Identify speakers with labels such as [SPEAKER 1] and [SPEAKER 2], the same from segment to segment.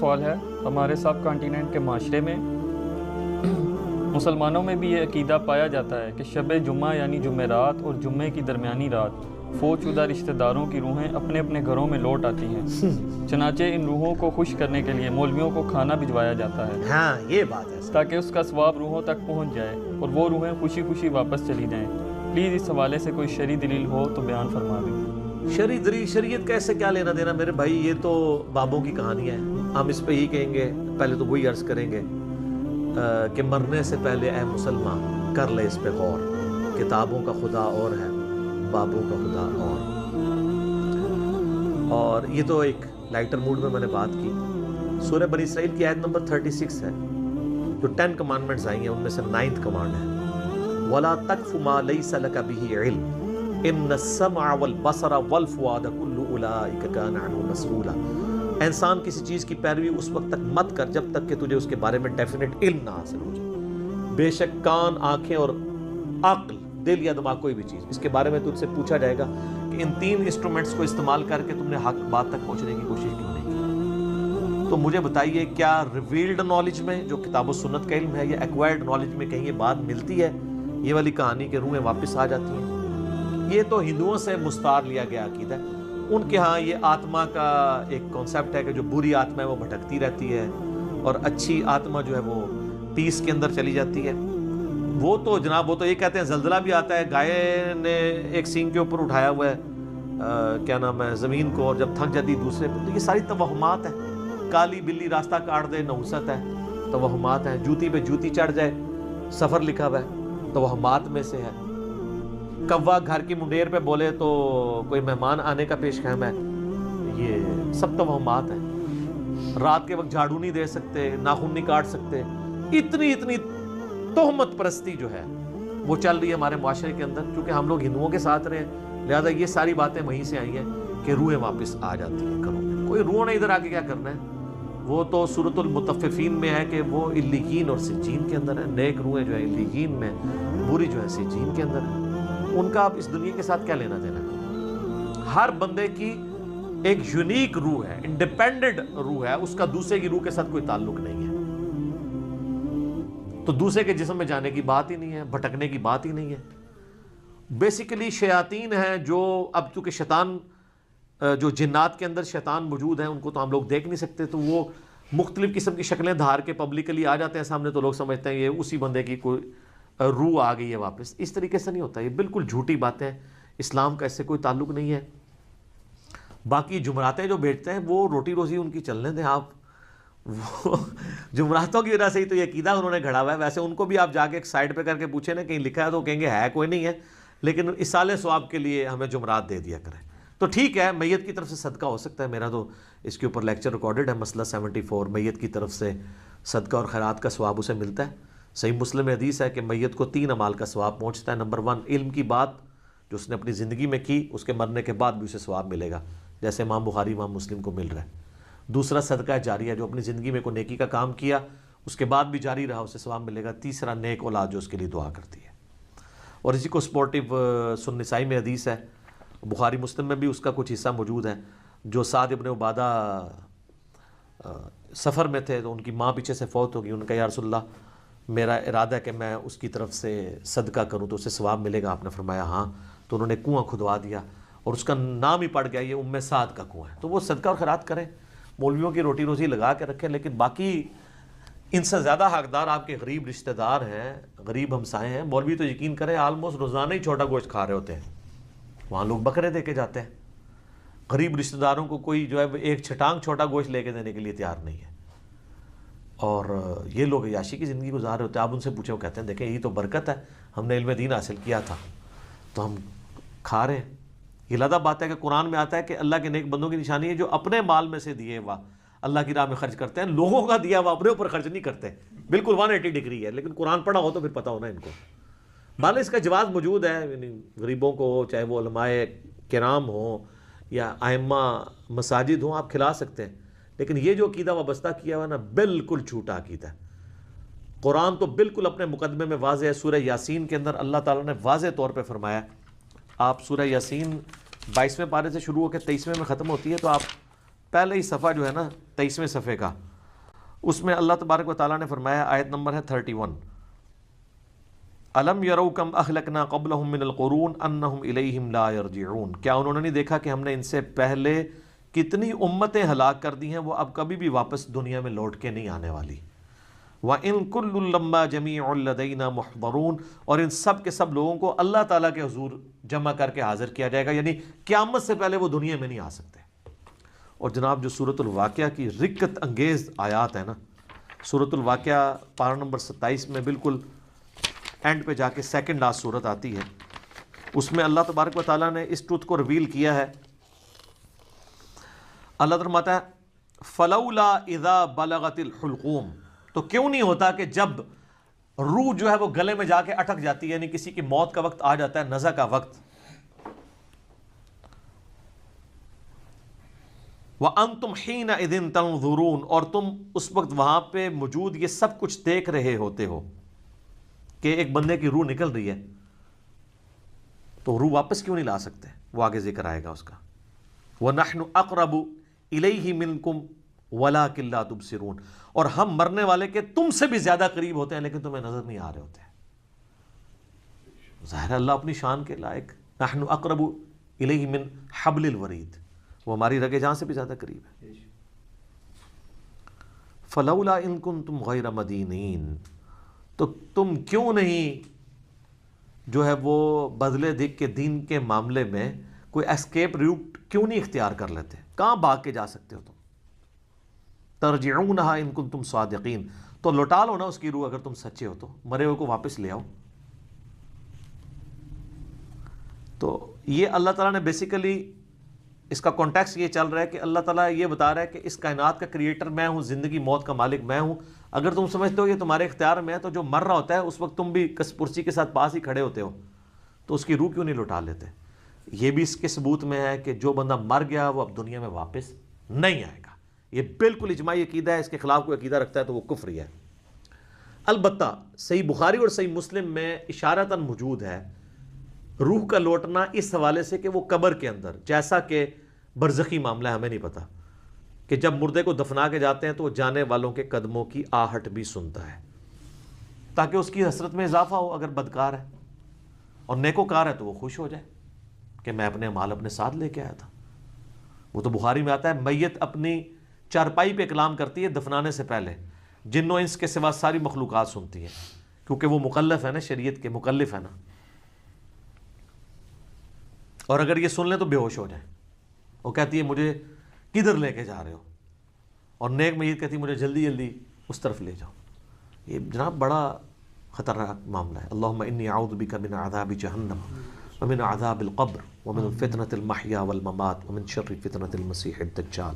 [SPEAKER 1] سوال ہے، ہمارے سب کانٹیننٹ کے معاشرے میں مسلمانوں میں بھی یہ عقیدہ پایا جاتا ہے کہ شب جمعہ یعنی جمعرات اور جمعے کی درمیانی رات فوت شدہ رشتہ داروں کی روحیں اپنے اپنے گھروں میں لوٹ آتی ہیں، چنانچہ ان روحوں کو خوش کرنے کے لیے مولویوں کو کھانا بھجوایا جاتا ہے،
[SPEAKER 2] ہاں یہ بات ہے،
[SPEAKER 1] تاکہ اس کا ثواب روحوں تک پہنچ جائے اور وہ روحیں خوشی خوشی واپس چلی جائیں۔ پلیز اس حوالے سے کوئی شرعی دلیل ہو تو بیان فرما دیں۔
[SPEAKER 2] شرعی دلیل شریعت کا ایسے کیا لینا دینا میرے بھائی، یہ تو بابوں کی کہانی ہے۔ ہم اس پہ ہی کہیں گے، پہلے تو وہی عرض کریں گے کہ مرنے سے پہلے اے مسلمان کر لے اس پہ غور، کتابوں کا خدا اور ہے، بابوں کا خدا اور یہ تو ایک لائٹر موڈ میں نے بات کی۔ سورہ بنی اسرائیل کی آیت نمبر 36 ہے، جو 10 کمانڈمنٹس آئی ہیں ان میں سے 9th کمانڈ ہے، وَلَا تَقْفُ مَا لَيْسَ لَكَ بِهِ عِلْمٌ إِنَّ السَّمْعَ وَالْبَصَرَ وَالْفُؤَادَ كُلُّ أُولَٰئِكَ كَانَ عَنْهُ مسؤولا۔ انسان کسی چیز کی پیروی اس وقت تک مت کر جب تک کہ تجھے اس کے بارے میں ڈیفینیٹ علم نہ حاصل ہو جائے۔ بے شک کان، آنکھیں اور عقل، دل یا دماغ، کوئی بھی چیز، اس کے بارے میں تجھ سے پوچھا جائے گا کہ ان 3 انسٹرومنٹس کو استعمال کر کے تم نے حق بات تک پہنچنے کی کوشش کیوں نہیں کی؟ تو مجھے بتائیے، کیا ریویلڈ نالج میں جو کتاب و سنت کا علم ہے یا ایکوائرڈ نالج میں کہیں یہ بات ملتی ہے، یہ والی کہانی کہ روحیں واپس آ جاتی ہیں؟ یہ تو ہندوؤں سے مستعار لیا گیا عقیدہ ہے۔ ان کے ہاں یہ آتما کا ایک کانسیپٹ ہے کہ جو بری آتما ہے وہ بھٹکتی رہتی ہے اور اچھی آتما جو ہے وہ پیس کے اندر چلی جاتی ہے۔ وہ تو جناب، وہ تو یہ کہتے ہیں زلزلہ بھی آتا ہے، گائے نے ایک سینگ کے اوپر اٹھایا ہوا ہے کیا نام ہے زمین کو، اور جب تھک جاتی دوسرے پہ، تو یہ ساری توہمات ہیں۔ کالی بلی راستہ کاٹ دے، نحوست ہے، توہمات ہیں۔ جوتی پہ جوتی چڑھ جائے، سفر لکھا ہوا ہے، توہمات میں سے ہے۔ کوا گھر کی منڈیر پہ بولے تو کوئی مہمان آنے کا پیش خیم ہے، یہ سب توہمات ہیں۔ رات کے وقت جھاڑو نہیں دے سکتے، ناخن نہیں کاٹ سکتے، اتنی تہمت پرستی جو ہے وہ چل رہی ہے ہمارے معاشرے کے اندر۔ کیونکہ ہم لوگ ہندوؤں کے ساتھ رہے، لہذا یہ ساری باتیں وہیں سے آئی ہیں کہ روحیں واپس آ جاتی ہیں گھروں میں۔ کوئی روح نے ادھر آ کے کیا کرنا ہے، وہ تو سورۃ المطففین میں ہے کہ وہ علیین اور سجین کے اندر ہے۔ نیک روحیں جو ہے علیین میں، بری جو ہے سجین کے اندر ہے۔ ان کا اب اس دنیا کے ساتھ کیا لینا دینا ہے؟ ہر بندے کی ایک یونیک روح ہے، انڈیپینڈنٹ روح ہے، اس کا دوسرے کی روح کے ساتھ کوئی تعلق نہیں ہے۔ تو دوسرے کے جسم میں جانے کی بات ہی نہیں ہے، بھٹکنے کی بات ہی نہیں ہے۔ بیسیکلی شیاطین ہیں جو اب چونکہ شیطان جو جنات کے اندر شیطان موجود ہیں، ان کو تو ہم لوگ دیکھ نہیں سکتے، تو وہ مختلف قسم کی شکلیں دھار کے پبلکلی آ جاتے ہیں سامنے، تو لوگ سمجھتے ہیں یہ اسی بندے کی کوئی روح آ گئی ہے واپس۔ اس طریقے سے نہیں ہوتا، یہ بالکل جھوٹی باتیں، اسلام کا اس سے کوئی تعلق نہیں ہے۔ باقی جمعراتیں جو بیچتے ہیں وہ روٹی روزی ان کی چلنے دیں آپ، وہ جمعراتوں کی وجہ سے ہی تو یہ عقیدہ انہوں نے گھڑا ہوا ہے۔ ویسے ان کو بھی آپ جا کے ایک سائڈ پہ کر کے پوچھیں نا کہیں لکھا ہے تو کہیں گے ہے کوئی نہیں ہے، لیکن اصالِ ثواب کے لیے ہمیں جمعرات دے دیا کریں۔ تو ٹھیک ہے، میت کی طرف سے صدقہ ہو سکتا ہے، میرا تو اس کے اوپر لیکچر ریکارڈڈ ہے، مسئلہ 74، میت کی طرف سے صدقہ اور خیرات کا ثواب اسے ملتا ہے۔ صحیح مسلم میں حدیث ہے کہ میت کو 3 اعمال کا ثواب پہنچتا ہے۔ نمبر 1، علم کی بات جو اس نے اپنی زندگی میں کی، اس کے مرنے کے بعد بھی اسے ثواب ملے گا، جیسے امام بخاری امام مسلم کو مل رہا ہے۔ دوسرا صدقہ جاریہ، جو اپنی زندگی میں کوئی نیکی کا کام کیا اس کے بعد بھی جاری رہا، اسے ثواب ملے گا۔ تیسرا، نیک اولاد جو اس کے لیے دعا کرتی ہے۔ اور اسی کو سپورٹیو سنن نسائی میں حدیث ہے، بخاری مسلم میں بھی اس کا کچھ حصہ موجود ہے، جو سعد ابن عبادہ سفر میں تھے تو ان کی ماں پیچھے سے فوت ہو گئی، ان کا یا رسول اللہ میرا ارادہ ہے کہ میں اس کی طرف سے صدقہ کروں تو اسے ثواب ملے گا۔ آپ نے فرمایا ہاں، تو انہوں نے کنواں کھدوا دیا اور اس کا نام ہی پڑ گیا، یہ ام سعد کا کنواں ہے۔ تو وہ صدقہ اور خیرات کریں، مولویوں کی روٹی روزی لگا کے رکھیں، لیکن باقی ان سے زیادہ حقدار آپ کے غریب رشتہ دار ہیں، غریب ہمسائے ہیں۔ مولوی تو یقین کریں آلموسٹ روزانہ ہی چھوٹا گوشت کھا رہے ہوتے ہیں، وہاں لوگ بکرے دے کے جاتے ہیں۔ غریب رشتہ داروں کو کوئی جو ہے ایک چھٹانگ چھوٹا گوشت لے کے دینے کے لیے تیار نہیں ہے، اور یہ لوگ عیاشی کی زندگی گزار رہے ہوتے ہیں۔ آپ ان سے پوچھیں، وہ کہتے ہیں دیکھیں یہ تو برکت ہے، ہم نے علم دین حاصل کیا تھا تو ہم کھا رہے ہیں۔ یہ لادہ بات ہے کہ قرآن میں آتا ہے کہ اللہ کے نیک بندوں کی نشانی ہے جو اپنے مال میں سے دیے ہوا اللہ کی راہ میں خرچ کرتے ہیں، لوگوں کا دیا ہوا اپنے اوپر خرچ نہیں کرتے۔ بالکل 180 ڈگری ہے، لیکن قرآن پڑھا ہو تو پھر پتہ ہونا ان کو۔ بہرحال اس کا جواز موجود ہے، یعنی غریبوں کو چاہے وہ علماء کرام ہوں یا ائمہ مساجد ہوں، آپ کھلا سکتے ہیں، لیکن یہ جو عقیدہ وابستہ کیا ہوا نا، بالکل جھوٹا عقیدہ ہے۔ قرآن تو بالکل اپنے مقدمے میں واضح ہے۔ سورہ یاسین کے اندر اللہ تعالیٰ نے واضح طور پہ فرمایا، آپ سورہ یاسین 22ویں پارے سے شروع ہو کے 23ویں میں ختم ہوتی ہے، تو آپ پہلے ہی صفحہ جو ہے نا 23ویں صفحے کا اس میں اللہ تبارک و تعالیٰ نے فرمایا، آیت نمبر ہے 31، الم یروا کم اہلکنا قبلہم من القرون انہم الیہم لا یرجعون، کیا انہوں نے نہیں دیکھا کہ ہم نے ان سے پہلے کتنی امتیں ہلاک کر دی ہیں، وہ اب کبھی بھی واپس دنیا میں لوٹ کے نہیں آنے والی۔ وَإِن كُلٌّ لَمَّا جَمِيعٌ لَدَيْنَا مُحْضَرُونَ، اور ان سب کے سب لوگوں کو اللہ تعالیٰ کے حضور جمع کر کے حاضر کیا جائے گا، یعنی قیامت سے پہلے وہ دنیا میں نہیں آ سکتے۔ اور جناب جو سورۃ الواقعہ کی رکت انگیز آیات ہے نا، سورۃ الواقعہ پارہ نمبر 27 میں بالکل اینڈ پہ جا کے سیکنڈ لاسٹ سورت آتی ہے، اس میں اللہ تبارک و تعالیٰ نے اس ٹروتھ کو ریویل کیا ہے۔ اللہ فرماتا ہے فلولا اذا بلغت الحلقوم، تو کیوں نہیں ہوتا کہ جب روح جو ہے وہ گلے میں جا کے اٹک جاتی ہے، یعنی کسی کی موت کا وقت آ جاتا ہے، نزع کا وقت، وَأَنْتُمْ حِينَئِذٍ تَنْظُرُونَ، اور تم اس وقت وہاں پہ موجود یہ سب کچھ دیکھ رہے ہوتے ہو کہ ایک بندے کی روح نکل رہی ہے، تو روح واپس کیوں نہیں لا سکتے؟ وہ آگے ذکر آئے گا اس کا، وَنَحْنُ أَقْرَبُ إِلَيْهِ مِنْكُمْ وَلَكِنْ لَا تُبْصِرُونَ، اور ہم مرنے والے کے تم سے بھی زیادہ قریب ہوتے ہیں لیکن تمہیں نظر نہیں آ رہے ہوتے۔ ظاہر اللہ اپنی شان کے لائق، نحن اقرب الیہ من حبل الورید، وہ ہماری رگے جان سے بھی زیادہ قریب ہے۔ فلولا ان کنتم غیر مدینین، تو تم کیوں نہیں جو ہے وہ بدلے دکھ کے دین کے معاملے میں کوئی اسکیپ روٹ کیوں نہیں اختیار کر لیتے؟ کہاں بھاگ کے جا سکتے ہو تم؟ ترجعونہا ان کنتم صادقین، تو لوٹا لو نا اس کی روح اگر تم سچے ہو، تو مرے ہوئے کو واپس لے آؤ۔ تو یہ اللہ تعالیٰ نے بیسیکلی اس کا کانٹیکس یہ چل رہا ہے کہ اللہ تعالیٰ یہ بتا رہا ہے کہ اس کائنات کا کریٹر میں ہوں، زندگی موت کا مالک میں ہوں، اگر تم سمجھتے ہو یہ تمہارے اختیار میں ہے، تو جو مر رہا ہوتا ہے اس وقت تم بھی کس پرسی کے ساتھ پاس ہی کھڑے ہوتے ہو، تو اس کی روح کیوں نہیں لوٹا لیتے؟ یہ بھی اس کے ثبوت میں ہے کہ جو بندہ مر گیا وہ اب دنیا میں واپس نہیں آئے گا، یہ بالکل اجماعی عقیدہ ہے۔ اس کے خلاف کوئی عقیدہ رکھتا ہے تو وہ کفری ہے۔ البتہ صحیح بخاری اور صحیح مسلم میں اشارتاً موجود ہے روح کا لوٹنا اس حوالے سے کہ وہ قبر کے اندر، جیسا کہ برزخی معاملہ ہے، ہمیں نہیں پتا، کہ جب مردے کو دفنا کے جاتے ہیں تو وہ جانے والوں کے قدموں کی آہٹ بھی سنتا ہے، تاکہ اس کی حسرت میں اضافہ ہو اگر بدکار ہے، اور نیکوکار ہے تو وہ خوش ہو جائے کہ میں اپنے مال اپنے ساتھ لے کے آیا تھا۔ وہ تو بخاری میں آتا ہے میت اپنی چارپائی پہ کلام کرتی ہے دفنانے سے پہلے، جن و انس کے سوا ساری مخلوقات سنتی ہیں، کیونکہ وہ مکلف ہے نا، شریعت کے مکلف ہے نا، اور اگر یہ سن لیں تو بے ہوش ہو جائیں۔ وہ کہتی ہے مجھے کدھر لے کے جا رہے ہو، اور نیک میت کہتی ہے مجھے جلدی جلدی اس طرف لے جاؤ۔ یہ جناب بڑا خطرناک معاملہ ہے۔ اللہم انی اعوذ بک من عذاب جہنم ومن عذاب القبر ومن فتنة المحیا والممات ومن شر فتنة المسیح الدجال۔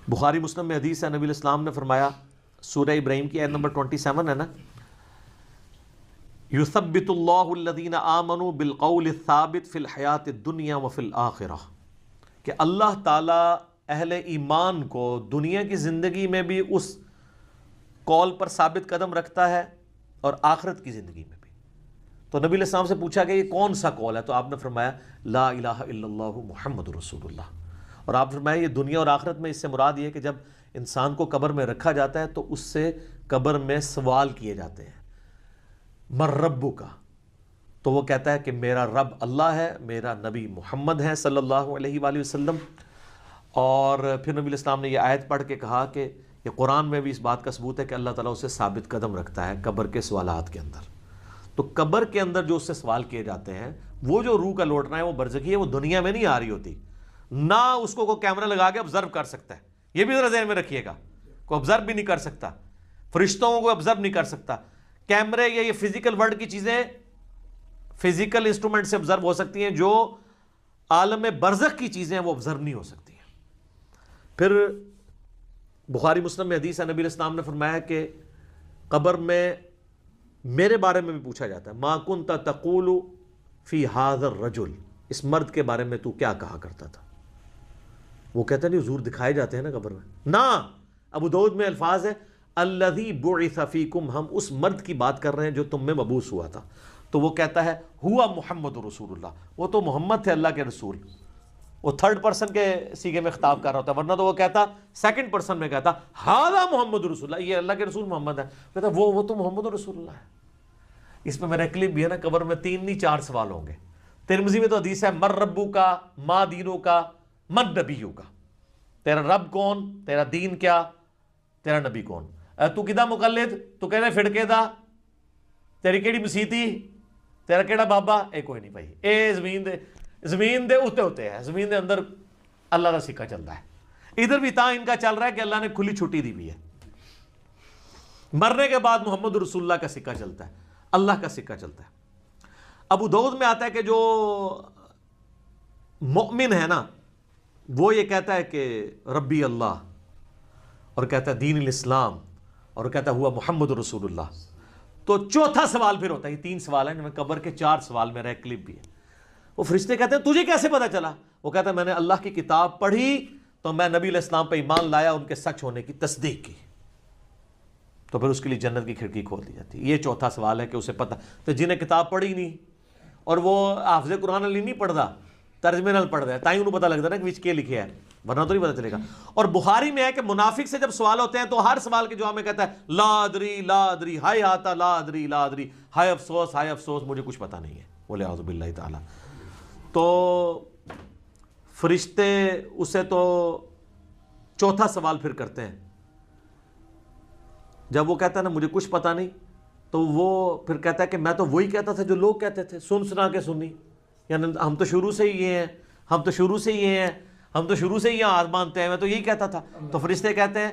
[SPEAKER 2] بخاری مسلم میں حدیث ہے، نبی علیہ السلام نے فرمایا، سورہ ابراہیم کی آیت نمبر 27 ہے نا، یثبت اللہ الذین آمنوا بالقول الثابت فی الحیات الدنیا وفی الآخرہ، کہ اللہ تعالیٰ اہل ایمان کو دنیا کی زندگی میں بھی اس قول پر ثابت قدم رکھتا ہے اور آخرت کی زندگی میں بھی۔ تو نبی علیہ السلام سے پوچھا کہ یہ کون سا قول ہے، تو آپ نے فرمایا لا الہ الا اللہ محمد رسول اللہ، اور آپ فرمایا یہ دنیا اور آخرت میں اس سے مراد یہ ہے کہ جب انسان کو قبر میں رکھا جاتا ہے تو اس سے قبر میں سوال کیے جاتے ہیں، من ربک کا، تو وہ کہتا ہے کہ میرا رب اللہ ہے، میرا نبی محمد ہے صلی اللہ علیہ وآلہ وسلم۔ اور پھر نبی علیہ السلام نے یہ آیت پڑھ کے کہا کہ یہ قرآن میں بھی اس بات کا ثبوت ہے کہ اللہ تعالیٰ اسے ثابت قدم رکھتا ہے قبر کے سوالات کے اندر۔ تو قبر کے اندر جو اس سے سوال کیے جاتے ہیں، وہ جو روح کا لوٹنا ہے وہ برزخی ہے، وہ دنیا میں نہیں آ رہی ہوتی، نہ اس کو کوئی کیمرہ لگا کے آبزرو کر سکتا ہے، یہ بھی ذرا ذہن میں رکھیے گا، کوئی آبزرو بھی نہیں کر سکتا، فرشتوں کو آبزرو نہیں کر سکتا۔ کیمرے یا یہ فزیکل ورلڈ کی چیزیں فزیکل انسٹرومنٹ سے آبزرو ہو سکتی ہیں، جو عالم برزخ کی چیزیں ہیں وہ آبزرو نہیں ہو سکتی ہیں۔ پھر بخاری مسلم میں حدیث ہے، نبی علیہ السلام نے فرمایا کہ قبر میں میرے بارے میں بھی پوچھا جاتا ہے، ما کنت تقول فی ھذا الرجل، اس مرد کے بارے میں تو کیا کہا کرتا تھا؟ وہ کہتا نہیں حضور دکھائے جاتے ہیں نا قبر میں، نہ، ابو داؤد میں الفاظ ہے الذی بعث فیکم، ہم اس مرد کی بات کر رہے ہیں جو تم میں مبعوث ہوا تھا۔ تو وہ کہتا ہے ہوا محمد رسول اللہ، وہ تو محمد تھے اللہ کے رسول۔ وہ تھرڈ پرسن کے سیغے میں خطاب کر رہا ہوتا ہے، ورنہ تو وہ کہتا سیکنڈ پرسن میں کہتا ہذا محمد رسول اللہ، یہ اللہ کے رسول محمد ہے، کہتا وہ تو محمد رسول اللہ ہے۔ اس میں میرا کلپ بھی ہے نا، قبر میں 3 نہیں 4 سوال ہوں گے۔ ترمذی میں تو حدیث ہے مر ربو کا، ما دینو کا، من نبیو کا، تیرا رب کون، تیرا دین کیا، تیرا نبی کون، تو کدا مقلد، تو کہنے فڑکے دا، تیری کیڑی مسیتی، تیرا کیڑا بابا، اے کوئی نہیں بھائی، اے زمین دے اتے ہوتے ہیں، زمین دے اندر اللہ کا سکہ چلتا ہے۔ ادھر بھی ان کا چل رہا ہے کہ اللہ نے کھلی چھٹی دی بھی ہے، مرنے کے بعد محمد رسول اللہ کا سکہ چلتا ہے، اللہ کا سکہ چلتا ہے۔ ابو داؤد میں آتا ہے کہ جو مؤمن ہے نا وہ یہ کہتا ہے کہ ربی اللہ، اور کہتا ہے دین الاسلام، اور کہتا ہوا محمد رسول اللہ۔ تو چوتھا سوال پھر ہوتا ہے، یہ 3 سوال ہیں جن میں قبر کے 4 سوال میرا ایک کلپ بھی ہے۔ وہ فرشتے کہتے ہیں تجھے کیسے پتا چلا؟ وہ کہتا ہے میں نے اللہ کی کتاب پڑھی تو میں نبی علیہ السلام پہ ایمان لایا، ان کے سچ ہونے کی تصدیق کی، تو پھر اس کے لیے جنت کی کھڑکی کھول دی جاتی ہے۔ یہ چوتھا سوال ہے کہ اسے پتہ، تو جنہیں کتاب پڑھی نہیں اور وہ حافظ قرآن علی نہیں پڑھتا، ترجمے نال پڑھ رہا ہے، تائیں انہوں پتہ لگتا ہے نا کہ وچ کے لکھے ہے، ورنہ تو نہیں پتہ چلے گا۔ اور بخاری میں ہے کہ منافق سے جب سوال ہوتے ہیں تو ہر سوال کے جواب میں کہتا ہے لا ادری لا ادری، ہائے آتا لا ادری لا ادری، ہائے افسوس مجھے کچھ پتہ نہیں ہے، بولے اعوذ باللہ تعالی۔ تو فرشتے اسے تو چوتھا سوال پھر کرتے ہیں، جب وہ کہتا ہے نا مجھے کچھ پتہ نہیں، تو وہ پھر کہتا ہے کہ میں تو وہی کہتا تھا جو لوگ کہتے تھے، سنا کے سنی، یعنی ہم تو شروع سے ہی یہ ہیں، ہم تو شروع سے ہی آج مانتے ہیں، میں تو یہی کہتا تھا۔ تو فرشتے کہتے ہیں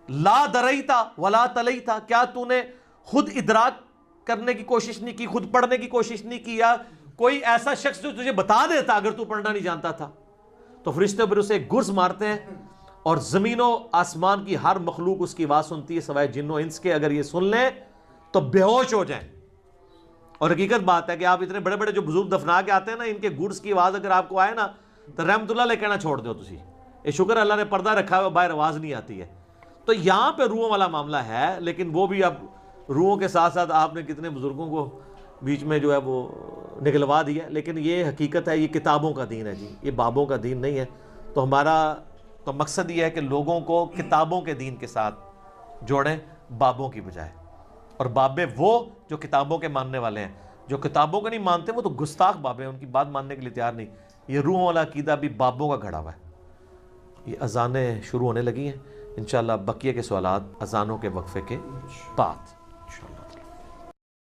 [SPEAKER 2] لا دریتا ولا تلیتا، کیا تو نے خود ادراک کرنے کی کوشش نہیں کی، خود پڑھنے کی کوشش نہیں کی، یا کوئی ایسا شخص جو تجھے بتا دیتا اگر تو پڑھنا نہیں جانتا تھا؟ تو فرشتے پھر اسے گرز مارتے ہیں، اور زمین و آسمان کی ہر مخلوق اس کی آواز سنتی ہے سوائے جن و انس کے، اگر یہ سن لیں تو بے ہوش ہو جائیں۔ اور حقیقت بات ہے کہ آپ اتنے بڑے بڑے جو بزرگ دفنا کے آتے ہیں نا، ان کے گرز کی آواز اگر آپ کو آئے نا تو رحمت اللہ لے کہنا چھوڑ دو تسی، یہ شکر اللہ نے پردہ رکھا ہے، باہر آواز نہیں آتی ہے۔ تو یہاں پہ روحوں والا معاملہ ہے، لیکن وہ بھی اب روحوں کے ساتھ ساتھ آپ نے کتنے بزرگوں کو بیچ میں جو ہے وہ نکلوا دیا، لیکن یہ حقیقت ہے، یہ کتابوں کا دین ہے جی، یہ بابوں کا دین نہیں ہے۔ تو ہمارا تو مقصد یہ ہے کہ لوگوں کو کتابوں کے دین کے ساتھ جوڑیں بابوں کی بجائے، اور بابے وہ جو کتابوں کے ماننے والے ہیں، جو کتابوں کو نہیں مانتے وہ تو گستاخ بابے ہیں، ان کی بات ماننے کے لیے تیار نہیں۔ یہ روحوں والا عقیدہ بھی بابوں کا گھڑا ہوا ہے۔ یہ اذانیں شروع ہونے لگی ہیں، انشاءاللہ بقیہ کے سوالات اذانوں کے وقفے کے بعد۔